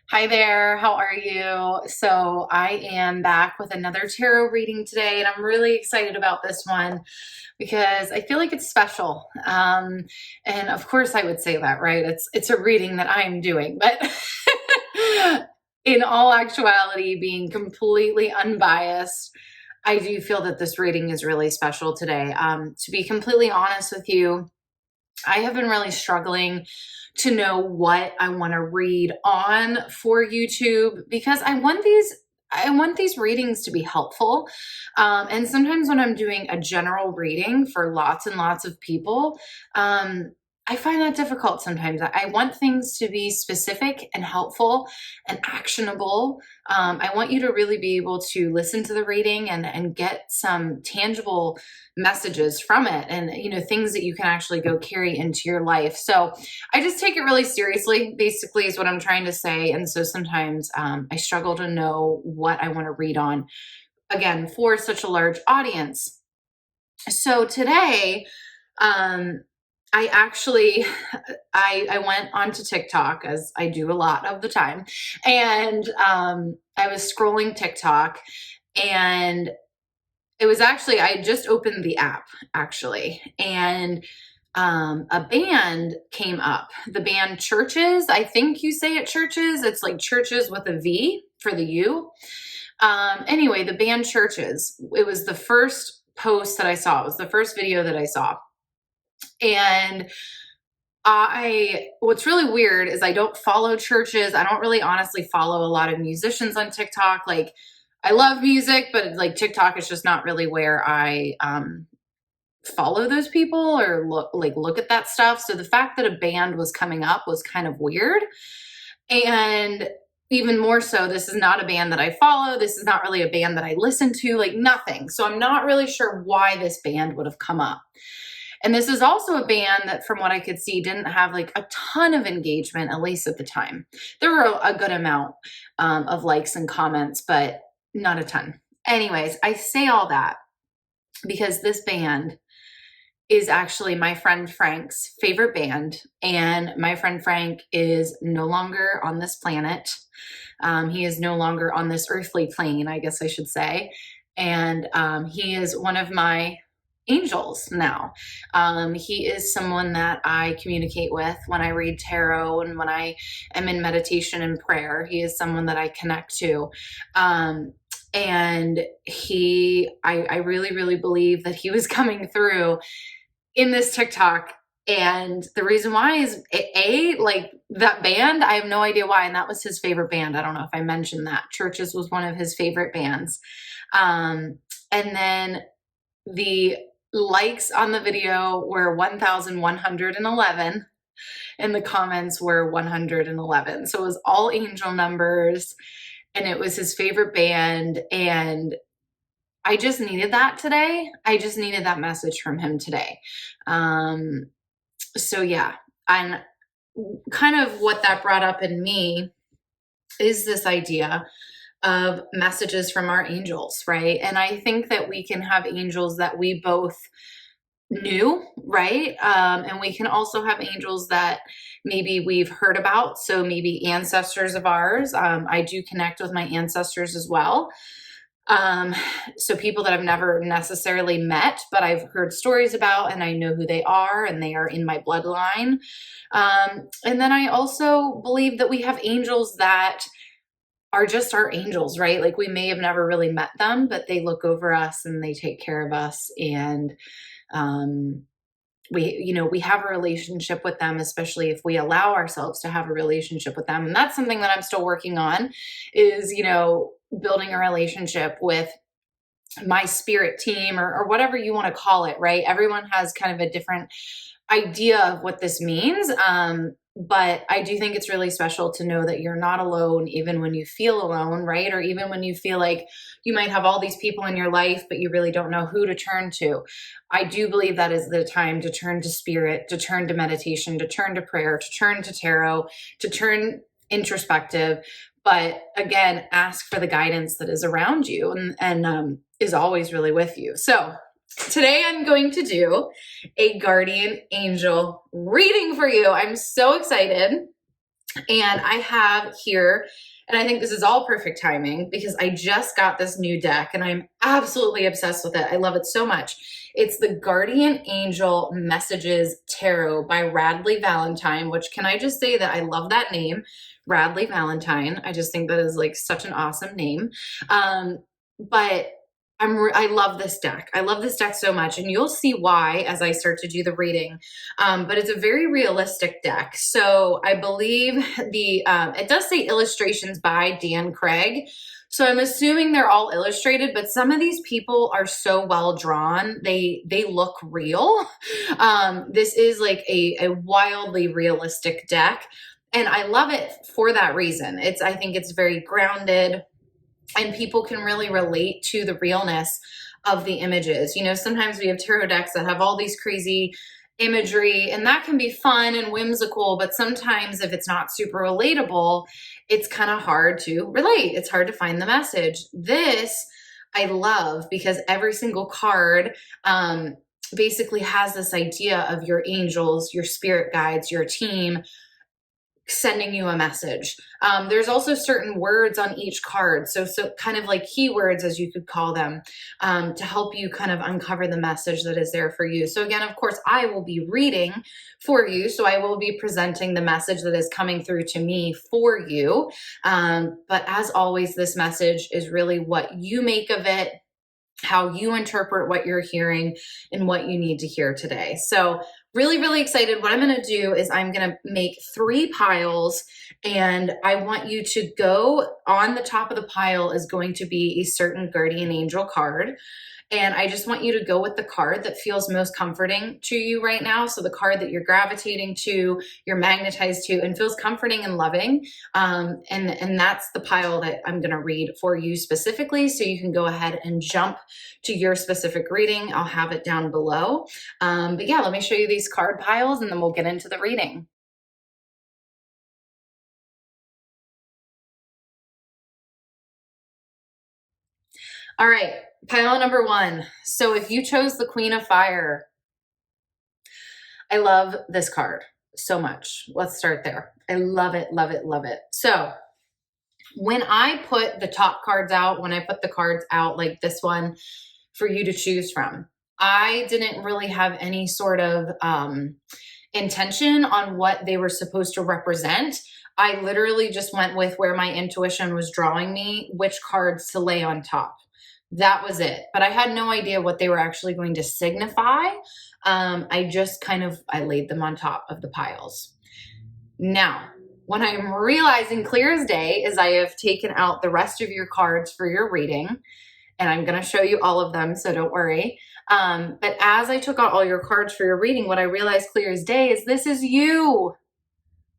Hi there, how are you? So, I am back with another tarot reading today, and I'm really excited about this one because I feel like it's special. And of course, I would say that, right? It's a reading that I'm doing, but in all actuality, being completely unbiased, I do feel that this reading is really special today. To be completely honest with you, I have been really struggling to know what I want to read on for YouTube because I want these readings to be helpful. And sometimes when I'm doing a general reading for lots and lots of people, I find that difficult sometimes. I want things to be specific and helpful and actionable. I want you to really be able to listen to the reading and get some tangible messages from it, and things that you can actually go carry into your life. So I just take it really seriously, basically, is what I'm trying to say. And so sometimes I struggle to know what I want to read on, again, for such a large audience. So today, I actually I went onto TikTok, as I do a lot of the time, and I was scrolling TikTok, and it was actually, I just opened the app actually, and a band came up. The band Churches, I think you say it Churches. It's like Churches with a V for the U. Anyway, the band Churches, it was the first post that I saw. It was the first video that I saw. And what's really weird is I don't follow churches. I don't really honestly follow a lot of musicians on TikTok. Like, I love music, but like TikTok is just not really where I follow those people or look at that stuff. So the fact that a band was coming up was kind of weird. And even more so, this is not a band that I follow. This is not really a band that I listen to, like nothing. So I'm not really sure why this band would have come up. And this is also a band that, from what I could see, didn't have like a ton of engagement, at least at the time. There were a good amount of likes and comments, but not a ton. Anyways, I say all that because this band is actually my friend Frank's favorite band. And my friend Frank is no longer on this planet. He is no longer on this earthly plane, I guess I should say. And he is one of my angels now. He is someone that I communicate with when I read tarot and when I am in meditation and prayer. He is someone that I connect to. And I really, really believe that he was coming through in this TikTok. And the reason why is like that band, I have no idea why. And that was his favorite band. I don't know if I mentioned that. Churches was one of his favorite bands. And then the likes on the video were 1,111 and the comments were 111. So it was all angel numbers and it was his favorite band. And I just needed that today. I just needed that message from him today. So yeah, and kind of what that brought up in me is this idea of messages from our angels, right? And I think that we can have angels that we both knew, right? And we can also have angels that maybe we've heard about. So maybe ancestors of ours. I do connect with my ancestors as well. So people that I've never necessarily met, but I've heard stories about and I know who they are and they are in my bloodline. And then I also believe that we have angels that are just our angels, right? Like we may have never really met them, but they look over us and they take care of us. And, we have a relationship with them, especially if we allow ourselves to have a relationship with them. And that's something that I'm still working on is, building a relationship with my spirit team or whatever you want to call it, right? Everyone has kind of a different idea of what this means. But I do think it's really special to know that you're not alone, even when you feel alone, right? Or even when you feel like you might have all these people in your life, but you really don't know who to turn to. I do believe that is the time to turn to spirit, to turn to meditation, to turn to prayer, to turn to tarot, to turn introspective. But again, ask for the guidance that is around you and is always really with you. So today I'm going to do a guardian angel reading for you. I'm so excited. And I have here, and I think this is all perfect timing because I just got this new deck and I'm absolutely obsessed with it. I love it so much. It's the Guardian Angel Messages Tarot by Radleigh Valentine, which, can I just say that I love that name, Radleigh Valentine. I just think that is like such an awesome name. But I love this deck. I love this deck so much, and you'll see why as I start to do the reading. But it's a very realistic deck. So I believe it does say illustrations by Dan Craig. So I'm assuming they're all illustrated, but some of these people are so well drawn. They look real. This is like a wildly realistic deck, and I love it for that reason. I think it's very grounded, and people can really relate to the realness of the images. You know, sometimes we have tarot decks that have all these crazy imagery, and that can be fun and whimsical, but sometimes if it's not super relatable, it's kind of hard to relate. It's hard to find the message. This I love because every single card basically has this idea of your angels, your spirit guides, your team sending you a message. There's also certain words on each card, so kind of like keywords, as you could call them, to help you kind of uncover the message that is there for you. So again, of course, I will be reading for you, so I will be presenting the message that is coming through to me for you. But as always, this message is really what you make of it, how you interpret what you're hearing, and what you need to hear today. So really, really excited. What I'm going to do is I'm going to make 3 piles, and I want you to go on the top of the pile is going to be a certain guardian angel card. And I just want you to go with the card that feels most comforting to you right now. So the card that you're gravitating to, you're magnetized to, and feels comforting and loving. And that's the pile that I'm going to read for you specifically. So you can go ahead and jump to your specific reading. I'll have it down below. But yeah, let me show you these card piles and then we'll get into the reading. All right, pile number 1. So if you chose the Queen of Fire, I love this card so much. Let's start there. I love it, love it, love it. So when I put the top cards out, when I put the cards out like this one for you to choose from, I didn't really have any sort of intention on what they were supposed to represent. I literally just went with where my intuition was drawing me, which cards to lay on top. That was it. But I had no idea what they were actually going to signify. I laid them on top of the piles. Now, what I'm realizing clear as day is I have taken out the rest of your cards for your reading, and I'm going to show you all of them, so don't worry. But as I took out all your cards for your reading, what I realized clear as day is this is you.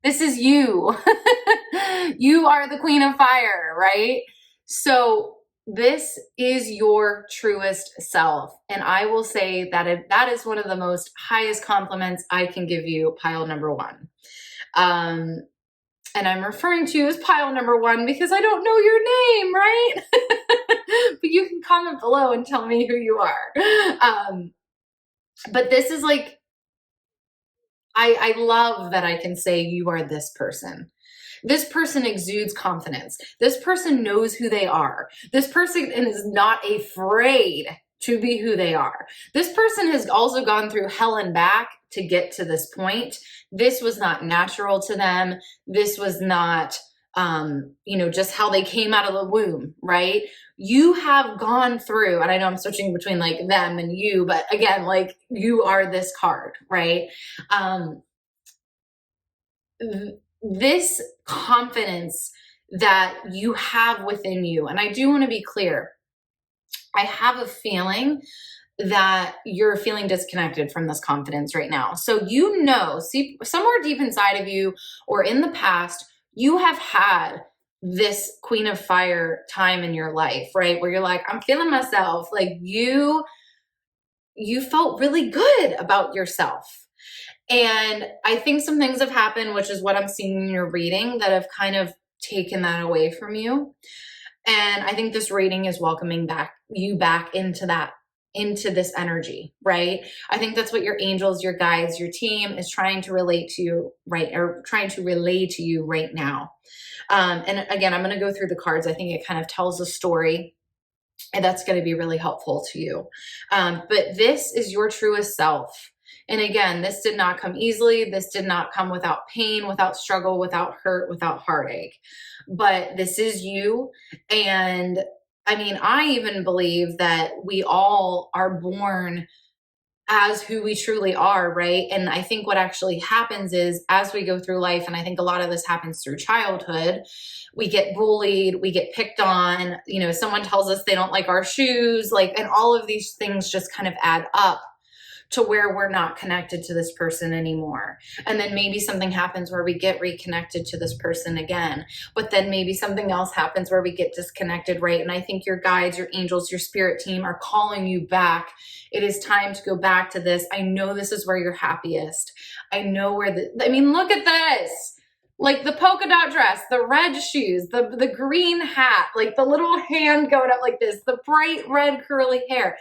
This is you. You are the Queen of Fire, right? So this is your truest self. And I will say that that is one of the most highest compliments I can give you, pile number 1. And I'm referring to you as pile number 1 because I don't know your name, right? But you can comment below and tell me who you are. But this is like, I love that I can say you are this person. This person exudes confidence. This person knows who they are. This person is not afraid to be who they are. This person has also gone through hell and back to get to this point. This was not natural to them. This was not, just how they came out of the womb, right? You have gone through, and I know I'm switching between like them and you, but again, like you are this card, right? This confidence that you have within you. And I do want to be clear. I have a feeling that you're feeling disconnected from this confidence right now. So, see, somewhere deep inside of you or in the past, you have had this Queen of Fire time in your life, right? Where you're like, I'm feeling myself. Like you felt really good about yourself. And I think some things have happened, which is what I'm seeing in your reading, that have kind of taken that away from you. And I think this reading is welcoming you back into that into this energy, right? I think that's what your angels, your guides, your team is trying to relate to you, right? Or trying to relay to you right now. And again, I'm going to go through the cards. I think it kind of tells a story, and that's going to be really helpful to you. But this is your truest self. And again, this did not come easily. This did not come without pain, without struggle, without hurt, without heartache. But this is you. And I mean, I even believe that we all are born as who we truly are, right? And I think what actually happens is as we go through life, and I think a lot of this happens through childhood, we get bullied, we get picked on, you know, someone tells us they don't like our shoes, like, and all of these things just kind of add up to where we're not connected to this person anymore. And then maybe something happens where we get reconnected to this person again, but then maybe something else happens where we get disconnected, right? And I think your guides, your angels, your spirit team are calling you back. It is time to go back to this. I know this is where you're happiest. I know where I mean, look at this. Like the polka dot dress, the red shoes, the green hat, like the little hand going up like this, the bright red curly hair.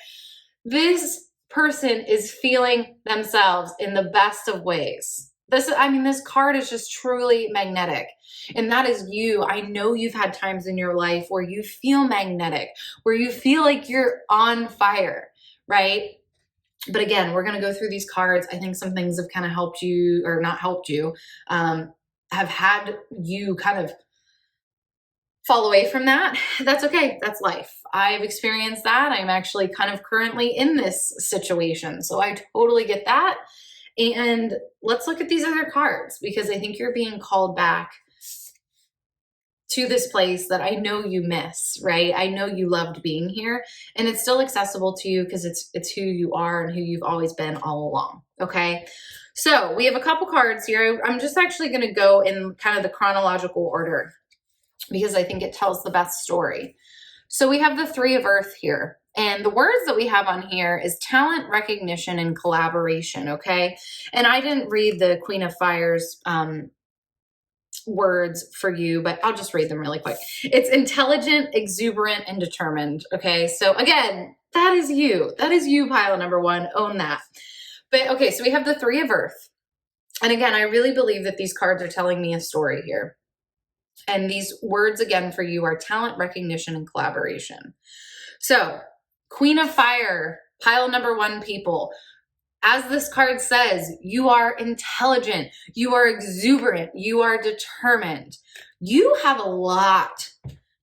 This person is feeling themselves in the best of ways. This card is just truly magnetic. And that is you. I know you've had times in your life where you feel magnetic, where you feel like you're on fire, right? But again, we're going to go through these cards. I think some things have kind of helped you or not helped you, have had you kind of fall away from that. That's okay. That's life. I've experienced that. I'm actually kind of currently in this situation. So I totally get that. And let's look at these other cards because I think you're being called back to this place that I know you miss, right? I know you loved being here and it's still accessible to you because it's who you are and who you've always been all along. Okay. So we have a couple cards here. I'm just actually going to go in kind of the chronological order because I think it tells the best story. So we have the Three of Earth here. And the words that we have on here is talent, recognition, and collaboration, okay? And I didn't read the Queen of Fire's words for you, but I'll just read them really quick. It's intelligent, exuberant, and determined, okay? So again, that is you. That is you, pile number one. Own that. But okay, so we have the Three of Earth. And again, I really believe that these cards are telling me a story here. And these words again for you are talent, recognition, and collaboration. So Queen of Fire, pile number one people. As this card says, you are intelligent, you are exuberant, you are determined. You have a lot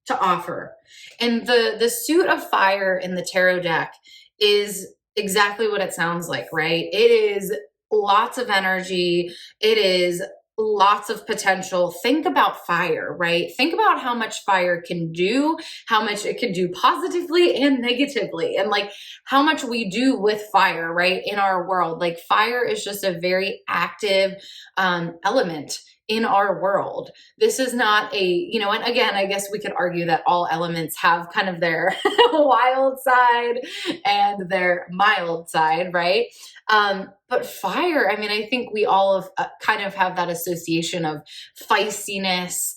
to offer. And the suit of fire in the tarot deck is exactly what it sounds like, right? It is lots of energy. It is lots of potential. Think about fire, right? Think about how much fire can do, how much it can do positively and negatively, and like how much we do with fire, right? In our world, like fire is just a very active element in our world. This is not a, and again, I guess we could argue that all elements have kind of their wild side and their mild side, right? But fire, I think we all kind of have that association of feistiness,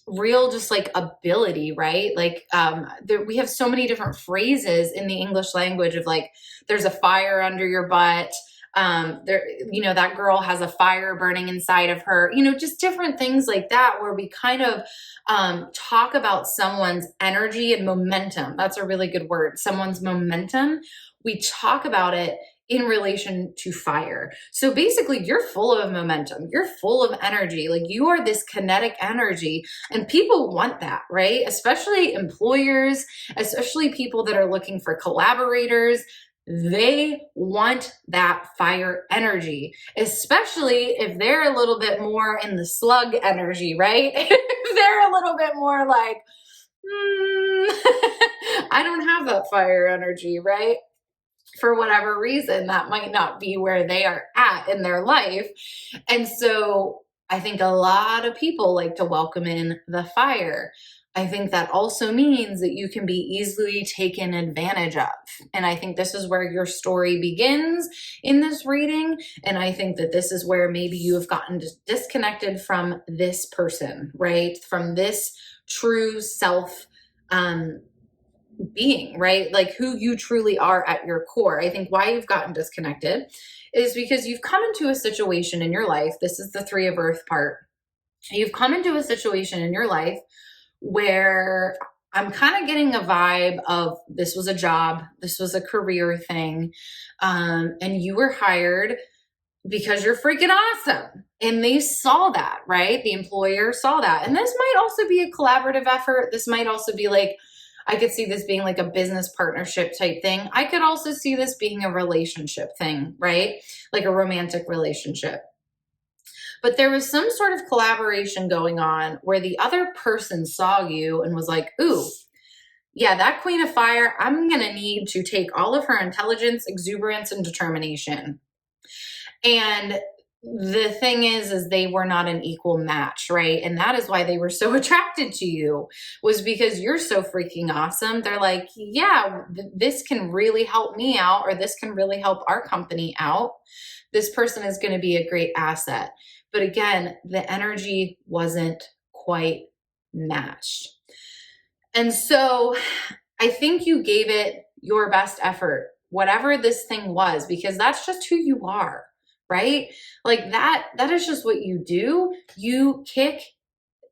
real just like ability, right? Like we have so many different phrases in the English language of like, there's a fire under your butt. That girl has a fire burning inside of her, just different things like that, where we kind of talk about someone's energy and momentum. That's a really good word. Someone's momentum. We talk about it in relation to fire. So basically you're full of momentum. You're full of energy. Like you are this kinetic energy and people want that, right? Especially employers, especially people that are looking for collaborators. They want that fire energy, especially if they're a little bit more in the slug energy, right? If they're a little bit more like, I don't have that fire energy, right? For whatever reason, that might not be where they are at in their life. And so I think a lot of people like to welcome in the fire. I think that also means that you can be easily taken advantage of. And I think this is where your story begins in this reading. And I think that this is where maybe you have gotten disconnected from this person, right? From this true self, being, right? Like who you truly are at your core. I think why you've gotten disconnected is because you've come into a situation in your life. This is the Three of Earth part. You've come into a situation in your life where I'm kind of getting a vibe of this was a job, this was a career thing, and you were hired because you're freaking awesome. And they saw that, right? The employer saw that. And this might also be a collaborative effort. This might also be like, I could see this being like a business partnership type thing. I could also see this being a relationship thing, right? Like a romantic relationship. But there was some sort of collaboration going on where the other person saw you and was like, ooh, yeah, that queen of fire, I'm going to need to take all of her intelligence, exuberance, and determination. And the thing is they were not an equal match, right? And that is why they were so attracted to you, was because you're so freaking awesome. They're like, yeah, this can really help me out, or this can really help our company out. This person is going to be a great asset. But again, the energy wasn't quite matched. And so I think you gave it your best effort, whatever this thing was, because that's just who you are, right? Like that is just what you do. You kick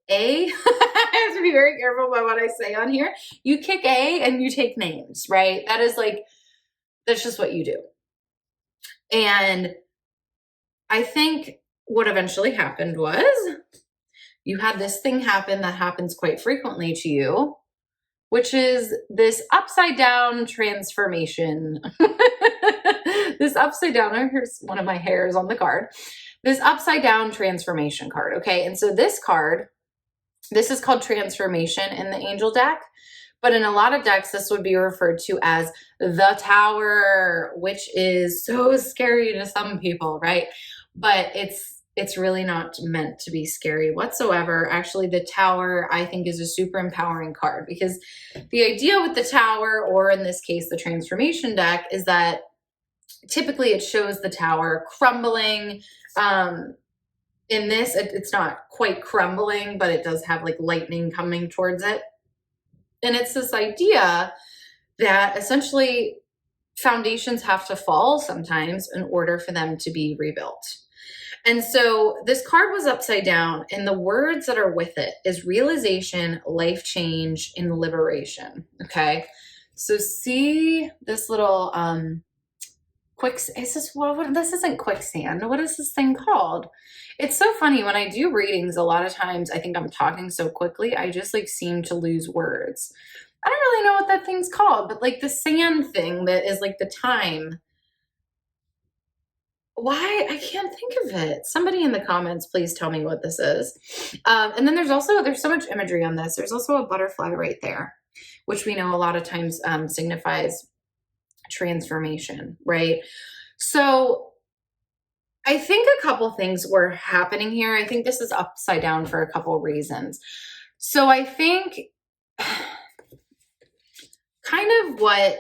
A. I have to be very careful about what I say on here. You kick A and you take names, right? That's just what you do. And I think what eventually happened was you had this thing happen that happens quite frequently to you, which is this upside down transformation. This upside down, here's one of my hairs on the card. This upside down transformation card, okay? And so this card, this is called transformation in the angel deck, but in a lot of decks, this would be referred to as the Tower, which is so scary to some people, right? But it's really not meant to be scary whatsoever. Actually, the Tower, I think, is a super empowering card, because the idea with the Tower, or in this case, the transformation deck, is that typically it shows the Tower crumbling. In this, it's not quite crumbling, but it does have like lightning coming towards it. And it's this idea that essentially foundations have to fall sometimes in order for them to be rebuilt. And so this card was upside down, and the words that are with it is realization, life change, and liberation. Okay. So see this little this isn't quicksand. What is this thing called? It's so funny when I do readings, a lot of times I think I'm talking so quickly, I just like seem to lose words. I don't really know what that thing's called, but like the sand thing that is like the time. Why? I can't think of it. Somebody in the comments, please tell me what this is. And then there's so much imagery on this. There's also a butterfly right there, which we know a lot of times signifies transformation, right? So I think a couple things were happening here. I think this is upside down for a couple reasons. So I think kind of what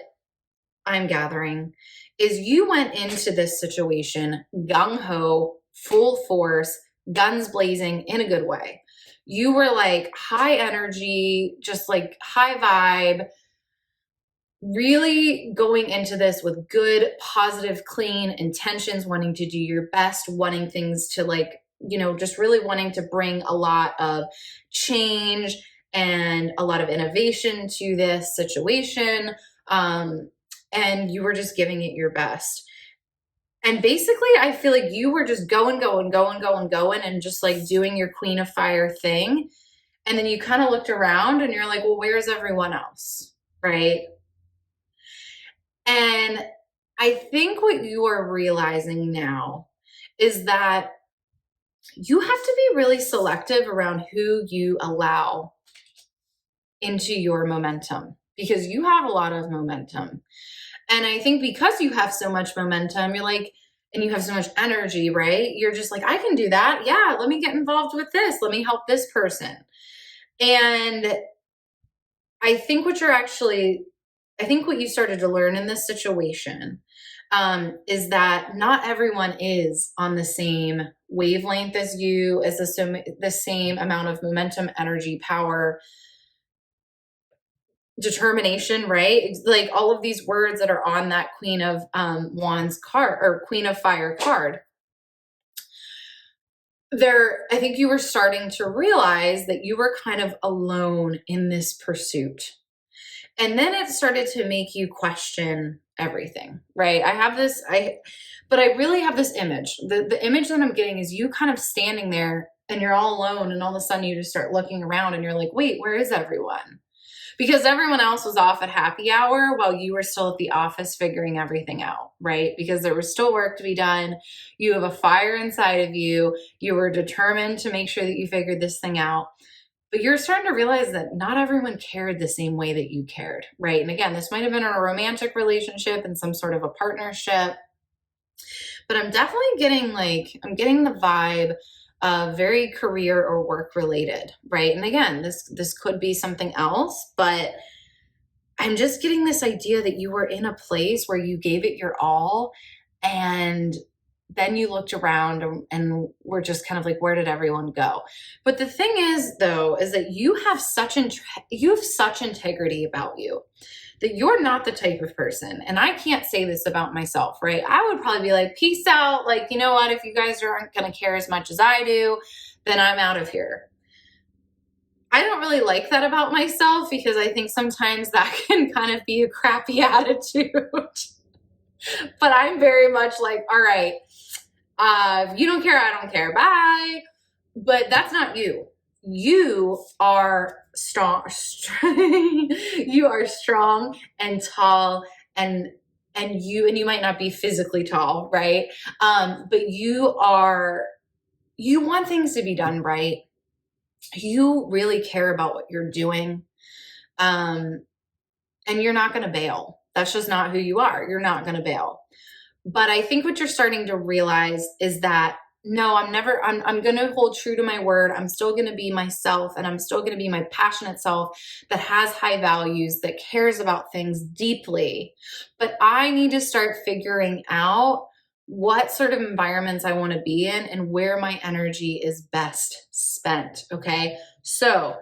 I'm gathering is you went into this situation gung-ho, full force, guns blazing in a good way. You were like high energy, just like high vibe, really going into this with good, positive, clean intentions, wanting to do your best, wanting things to like, just really wanting to bring a lot of change and a lot of innovation to this situation. And you were just giving it your best. And basically, I feel like you were just going, and just like doing your Queen of Fire thing. And then you kind of looked around and you're like, well, where's everyone else? Right? And I think what you are realizing now is that you have to be really selective around who you allow into your momentum, because you have a lot of momentum. And I think because you have so much momentum, you're like, and you have so much energy, right? You're just like, I can do that. Yeah, let me get involved with this. Let me help this person. And I think what you started to learn in this situation is that not everyone is on the same wavelength as you, as the same amount of momentum, energy, power, determination, right? Like all of these words that are on that Queen of Wands card or Queen of Fire card. I think you were starting to realize that you were kind of alone in this pursuit. And then it started to make you question everything, right? But I really have this image. The image that I'm getting is you kind of standing there and you're all alone, and all of a sudden you just start looking around and you're like, wait, where is everyone? Because everyone else was off at happy hour while you were still at the office figuring everything out, right? Because there was still work to be done. You have a fire inside of you. You were determined to make sure that you figured this thing out. But you're starting to realize that not everyone cared the same way that you cared, right? And again, this might have been in a romantic relationship and some sort of a partnership. But I'm definitely getting the vibe very career or work related, right? And again, this could be something else, but I'm just getting this idea that you were in a place where you gave it your all, and then you looked around and were just kind of like, where did everyone go? But the thing is, though, is that you have such integrity about you, that you're not the type of person, and I can't say this about myself, right? I would probably be like, peace out. Like, you know what? If you guys aren't going to care as much as I do, then I'm out of here. I don't really like that about myself, because I think sometimes that can kind of be a crappy attitude. But I'm very much like, all right, if you don't care, I don't care. Bye. But that's not you. You are strong. You are strong and tall, and you might not be physically tall, right? But you want things to be done right. You really care about what you're doing. And you're not going to bail. That's just not who you are. You're not going to bail. But I think what you're starting to realize is that, no, I'm going to hold true to my word. I'm still going to be myself, and I'm still going to be my passionate self that has high values, that cares about things deeply. But I need to start figuring out what sort of environments I want to be in and where my energy is best spent. Okay. So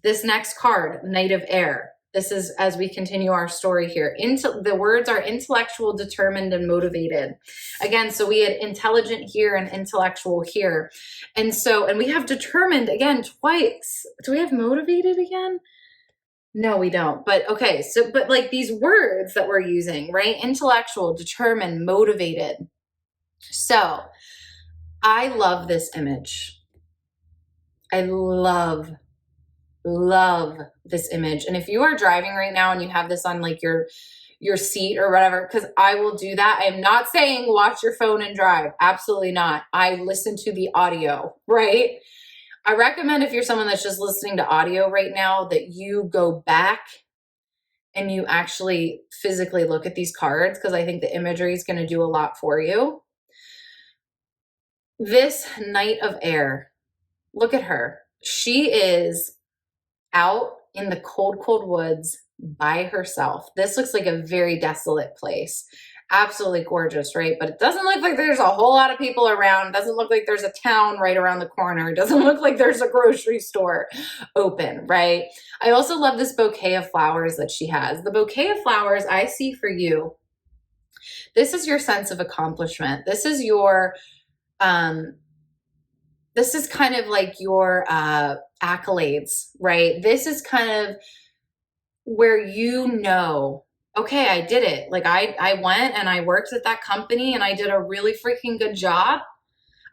this next card, Knight of Air. This is as we continue our story here. The words are intellectual, determined, and motivated. Again, so we had intelligent here and intellectual here. And we have determined again twice. Do we have motivated again? No, we don't. But okay, but like these words that we're using, right? Intellectual, determined, motivated. So I love this image. I love this image. And if you are driving right now and you have this on like your seat or whatever, because I will do that. I am not saying watch your phone and drive. Absolutely not. I listen to the audio, right? I recommend, if you're someone that's just listening to audio right now, that you go back and you actually physically look at these cards, because I think the imagery is going to do a lot for you. This Knight of Air, look at her. She is out in the cold, cold woods by herself. This looks like a very desolate place. Absolutely gorgeous, right? But it doesn't look like there's a whole lot of people around. It doesn't look like there's a town right around the corner. It doesn't look like there's a grocery store open, right? I also love this bouquet of flowers that she has. The bouquet of flowers I see for you, this is your sense of accomplishment. This is your, this is kind of like your accolades, right? This is kind of where okay, I did it. Like I went and I worked at that company and I did a really freaking good job.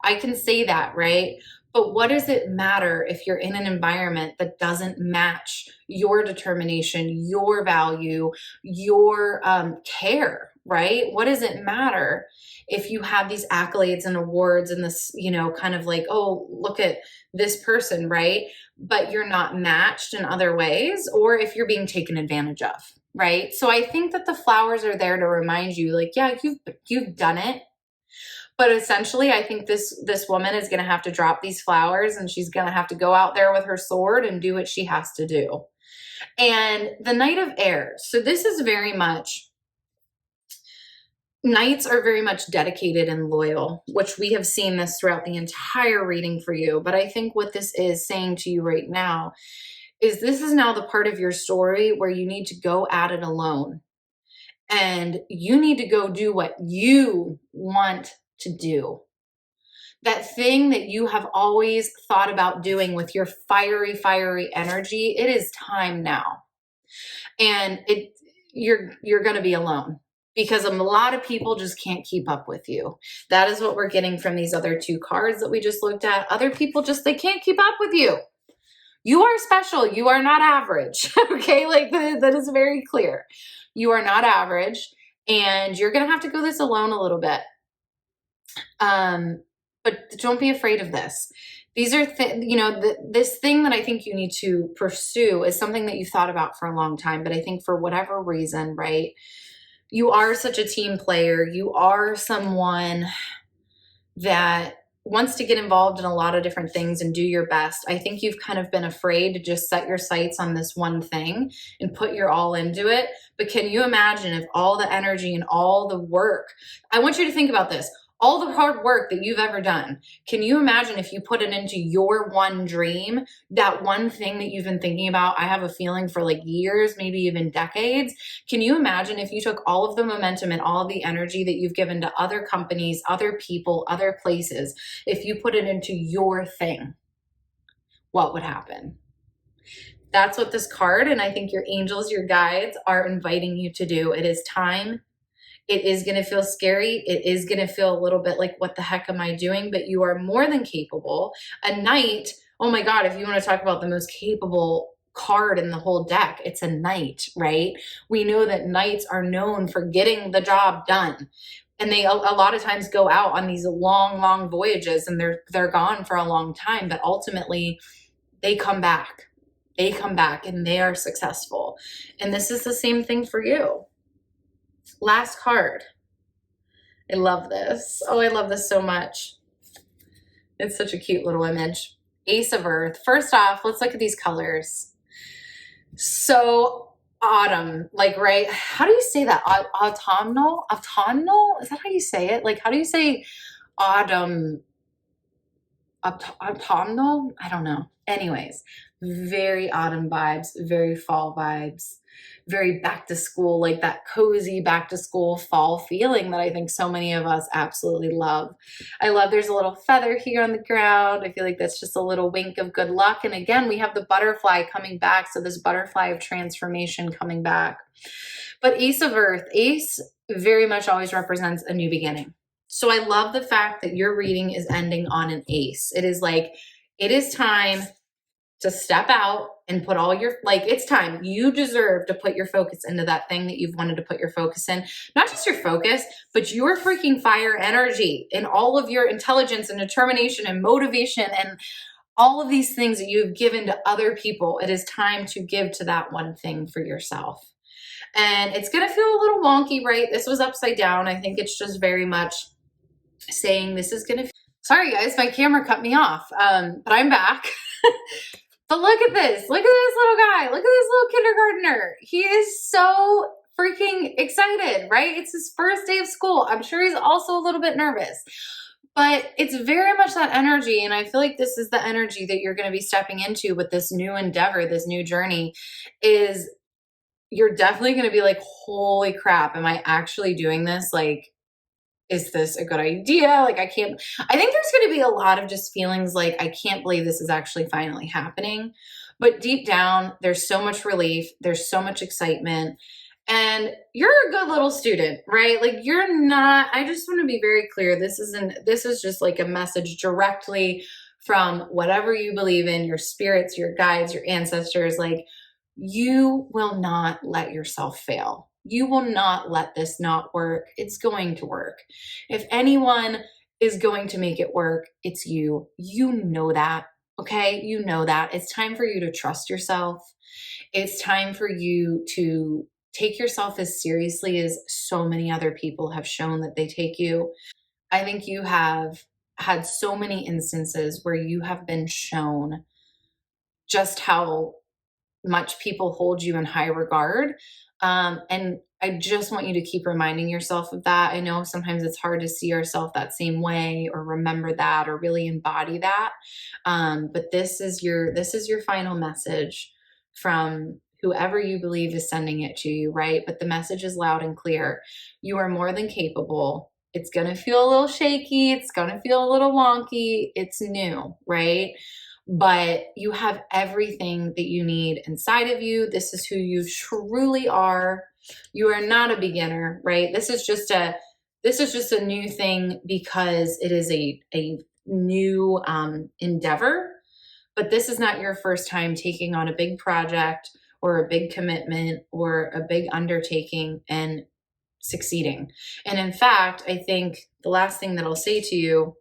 I can say that, right? But what does it matter if you're in an environment that doesn't match your determination, your value, your care, right? What does it matter if you have these accolades and awards and this, kind of like, oh, look at this person, right? But you're not matched in other ways, or if you're being taken advantage of, right? So I think that the flowers are there to remind you, like, yeah, you've done it. But essentially, I think this woman is going to have to drop these flowers, and she's going to have to go out there with her sword and do what she has to do. And the Knight of Air. So this is very much, Knights are very much dedicated and loyal, which we have seen this throughout the entire reading for you. But I think what this is saying to you right now is this is now the part of your story where you need to go at it alone. And you need to go do what you want to do. That thing that you have always thought about doing with your fiery, fiery energy, it is time now. And you're going to be alone because a lot of people just can't keep up with you. That is what we're getting from these other two cards that we just looked at. Other people just, they can't keep up with you. You are special. You are not average. Okay. Like that is very clear. You are not average, and you're going to have to go this alone a little bit. But don't be afraid of this. These are, this thing that I think you need to pursue is something that you've thought about for a long time. But I think for whatever reason, right, you are such a team player. You are someone that wants to get involved in a lot of different things and do your best. I think you've kind of been afraid to just set your sights on this one thing and put your all into it. But can you imagine if all the energy and all the work, I want you to think about this, all the hard work that you've ever done, can you imagine if you put it into your one dream, that one thing that you've been thinking about, I have a feeling for like years, maybe even decades. Can you imagine if you took all of the momentum and all of the energy that you've given to other companies, other people, other places, if you put it into your thing, what would happen? That's what this card, and I think your angels, your guides are inviting you to do. It is time. It is going to feel scary. It is going to feel a little bit like, what the heck am I doing? But you are more than capable. A knight, oh my God, if you want to talk about the most capable card in the whole deck, it's a knight, right? We know that knights are known for getting the job done. And they a lot of times go out on these long, long voyages, and they're gone for a long time, but ultimately they come back. They come back and they are successful. And this is the same thing for you. Last card. I love this. Oh, I love this so much. It's such a cute little image. Ace of Earth. First off, let's look at these colors. So autumn, like, right? How do you say that? Autumnal? Autumnal? Is that how you say it? Like, how do you say autumn? Autumnal? I don't know. Anyways, very autumn vibes, very fall vibes, very back to school, like that cozy back to school fall feeling that I think so many of us absolutely love. I love there's a little feather here on the ground. I feel like that's just a little wink of good luck. And again, we have the butterfly coming back. So this butterfly of transformation coming back. But Ace of Earth, Ace very much always represents a new beginning. So I love the fact that your reading is ending on an ace. It is like, it is time to step out and put all your, like, it's time. You deserve to put your focus into that thing that you've wanted to put your focus in. Not just your focus, but your freaking fire energy and all of your intelligence and determination and motivation and all of these things that you've given to other people. It is time to give to that one thing for yourself. And it's going to feel a little wonky, right? This was upside down. I think it's just very much saying this is going to, sorry guys, my camera cut me off. But I'm back. But look at this. Look at this little guy. Look at this little kindergartner. He is so freaking excited, right? It's his first day of school. I'm sure he's also a little bit nervous. But it's very much that energy. And I feel like this is the energy that you're going to be stepping into with this new endeavor, this new journey, is you're definitely going to be like, holy crap, am I actually doing this? Like, is this a good idea? Like, I think there's going to be a lot of just feelings like, I can't believe this is actually finally happening. But deep down, there's so much relief. There's so much excitement. And you're a good little student, right? Like, you're not, I just want to be very clear. This is just like a message directly from whatever you believe in, your spirits, your guides, your ancestors. Like, you will not let yourself fail. You will not let this not work. It's going to work. If anyone is going to make it work, it's you. You know that, okay? You know that. It's time for you to trust yourself. It's time for you to take yourself as seriously as so many other people have shown that they take you. I think you have had so many instances where you have been shown just how much people hold you in high regard. And I just want you to keep reminding yourself of that. I know sometimes it's hard to see ourselves that same way or remember that or really embody that. But this is your final message from whoever you believe is sending it to you, right? But the message is loud and clear. You are more than capable. It's going to feel a little shaky. It's going to feel a little wonky. It's new, right? But you have everything that you need inside of you. This is who you truly are. You are not a beginner, right? This is just a new thing because it is a new endeavor. But this is not your first time taking on a big project or a big commitment or a big undertaking and succeeding. And in fact, I think the last thing that I'll say to you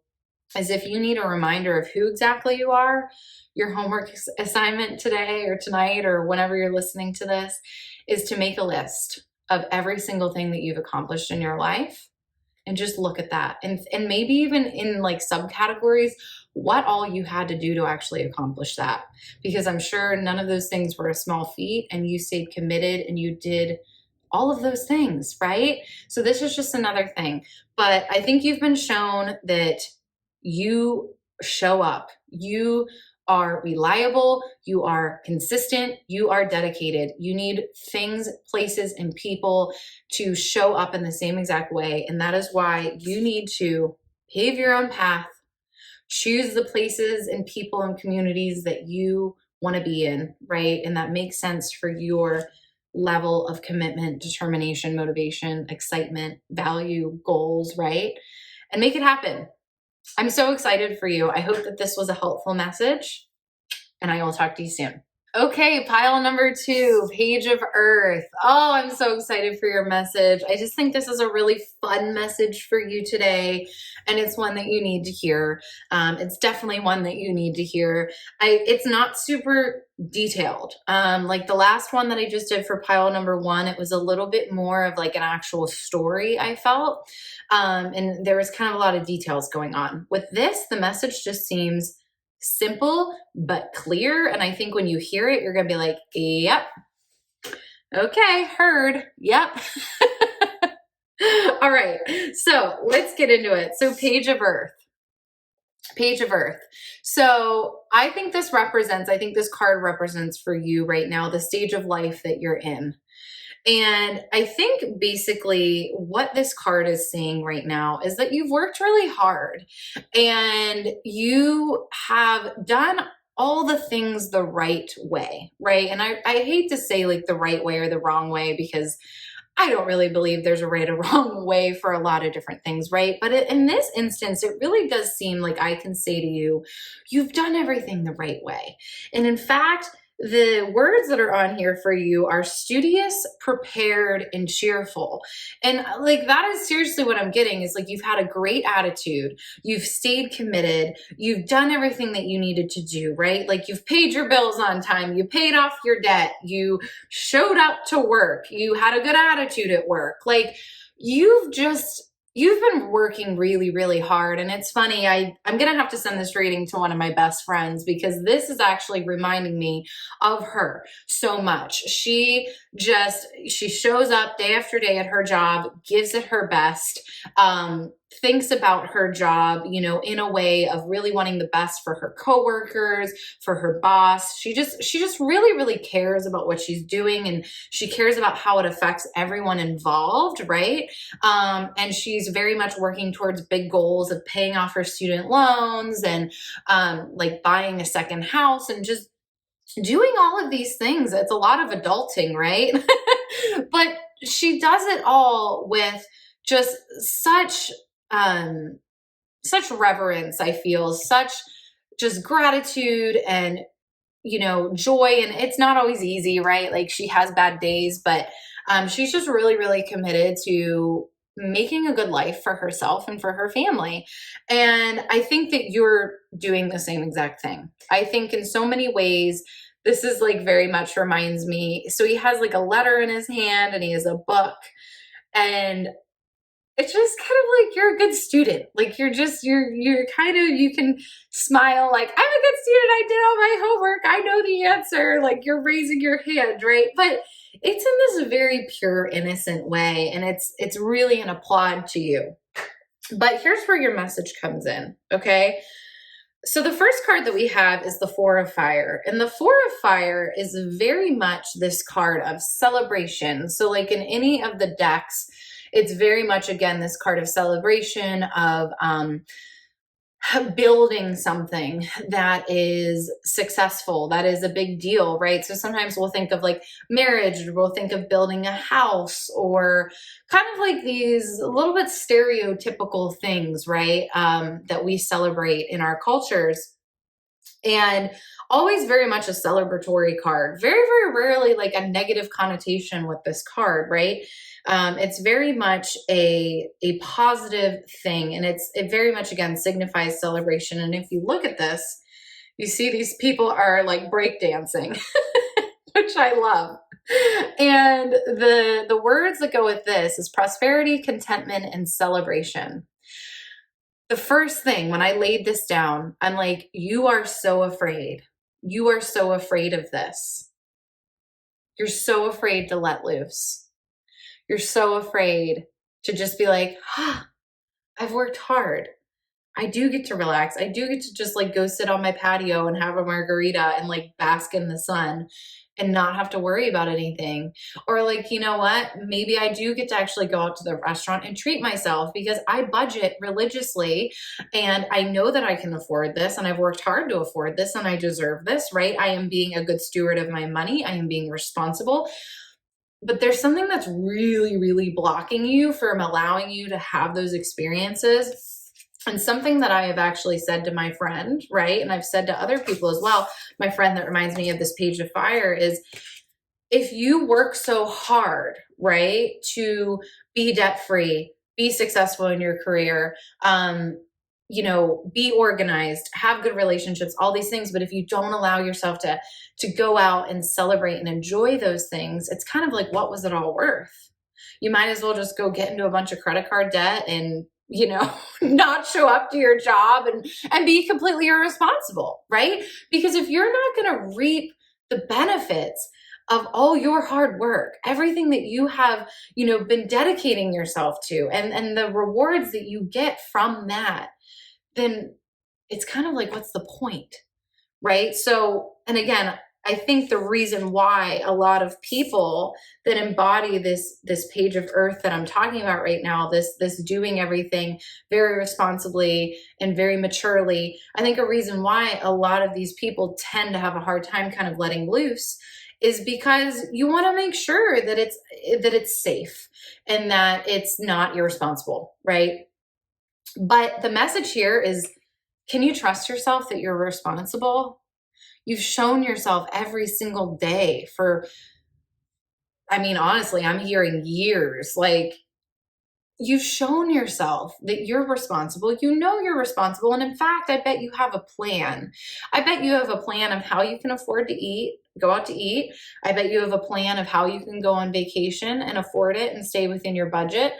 is if you need a reminder of who exactly you are, your homework assignment today or tonight or whenever you're listening to this is to make a list of every single thing that you've accomplished in your life and just look at that. And maybe even in like subcategories, what all you had to do to actually accomplish that. Because I'm sure none of those things were a small feat and you stayed committed and you did all of those things, right? So this is just another thing. But I think you've been shown that you show up. You are reliable. You are consistent. You are dedicated. You need things, places, and people to show up in the same exact way. And that is why you need to pave your own path, choose the places and people and communities that you want to be in, right? And that makes sense for your level of commitment, determination, motivation, excitement, value, goals, right? And make it happen. I'm so excited for you. I hope that this was a helpful message, and I will talk to you soon. Okay, pile number 2, Page of Earth. Oh, I'm so excited for your message. I just think this is a really fun message for you today, and it's one that you need to hear. It's definitely one that you need to hear. It's not super detailed. Like the last one that I just did for pile number 1, it was a little bit more of like an actual story, I felt. And there was kind of a lot of details going on. With this, the message just seems simple but clear. And I think when you hear it, you're going to be like, yep. Okay, heard. Yep. All right. So let's get into it. So Page of Earth. Page of Earth. So I think this card represents for you right now the stage of life that you're in. And I think basically what this card is saying right now is that you've worked really hard and you have done all the things the right way, right? And I hate to say like the right way or the wrong way because I don't really believe there's a right or wrong way for a lot of different things, right? But in this instance, it really does seem like I can say to you, you've done everything the right way. And in fact, the words that are on here for you are studious, prepared, and cheerful. And like that is seriously what I'm getting is like you've had a great attitude. You've stayed committed. You've done everything that you needed to do, right? Like you've paid your bills on time. You paid off your debt. You showed up to work. You had a good attitude at work. Like you've been working really, really hard. And it's funny, I'm going to have to send this reading to one of my best friends because this is actually reminding me of her so much. She shows up day after day at her job, gives it her best, thinks about her job, in a way of really wanting the best for her coworkers, for her boss. She just really, really cares about what she's doing and she cares about how it affects everyone involved, right? And she's very much working towards big goals of paying off her student loans and like buying a second house and just doing all of these things. It's a lot of adulting, right? But she does it all with just such reverence, I feel, such just gratitude and, joy. And it's not always easy, right? Like she has bad days, but she's just really, really committed to making a good life for herself and for her family. And I think that you're doing the same exact thing. I think in so many ways, this is like very much reminds me. So he has like a letter in his hand and he has a book and it's just kind of like you're a good student. Like you're kind of, you can smile like, I'm a good student. I did all my homework. I know the answer. Like you're raising your hand, right? But it's in this very pure, innocent way. And it's really an applaud to you. But here's where your message comes in, okay? So the first card that we have is the Four of Fire. And the Four of Fire is very much this card of celebration. So like in any of the decks, it's very much, again, this card of celebration, of building something that is successful, that is a big deal, right? So sometimes we'll think of like marriage, we'll think of building a house, or kind of like these a little bit stereotypical things, right? That we celebrate in our cultures. And always very much a celebratory card. Very, very rarely like a negative connotation with this card, right? It's very much a positive thing, and it very much, again, signifies celebration. And if you look at this, you see these people are like breakdancing, which I love. And the words that go with this is prosperity, contentment, and celebration. The first thing when I laid this down, I'm like, you are so afraid. You are so afraid of this. You're so afraid to let loose. You're so afraid to just be like, I've worked hard. I do get to relax. I do get to just like go sit on my patio and have a margarita and like bask in the sun and not have to worry about anything. Or like, you know what? Maybe I do get to actually go out to the restaurant and treat myself because I budget religiously and I know that I can afford this and I've worked hard to afford this and I deserve this, right? I am being a good steward of my money. I am being responsible. But there's something that's really, really blocking you from allowing you to have those experiences. And something that I have actually said to my friend, right? And I've said to other people as well, my friend that reminds me of this Page of Fire, is if you work so hard, right, to be debt-free, be successful in your career, be organized, have good relationships, all these things. But if you don't allow yourself to go out and celebrate and enjoy those things, it's kind of like, what was it all worth? You might as well just go get into a bunch of credit card debt and not show up to your job and be completely irresponsible, right? Because if you're not going to reap the benefits of all your hard work, everything that you have, been dedicating yourself to, and the rewards that you get from that, then it's kind of like, what's the point, right? So, and again, I think the reason why a lot of people that embody this Page of Earth that I'm talking about right now, this doing everything very responsibly and very maturely, I think a reason why a lot of these people tend to have a hard time kind of letting loose is because you want to make sure that it's safe and that it's not irresponsible, right? But the message here is, can you trust yourself that you're responsible? You've shown yourself every single day for, honestly, I'm hearing years, like, you've shown yourself that you're responsible. You're responsible. And in fact, I bet you have a plan. I bet you have a plan of how you can afford to go out to eat. I bet you have a plan of how you can go on vacation and afford it and stay within your budget.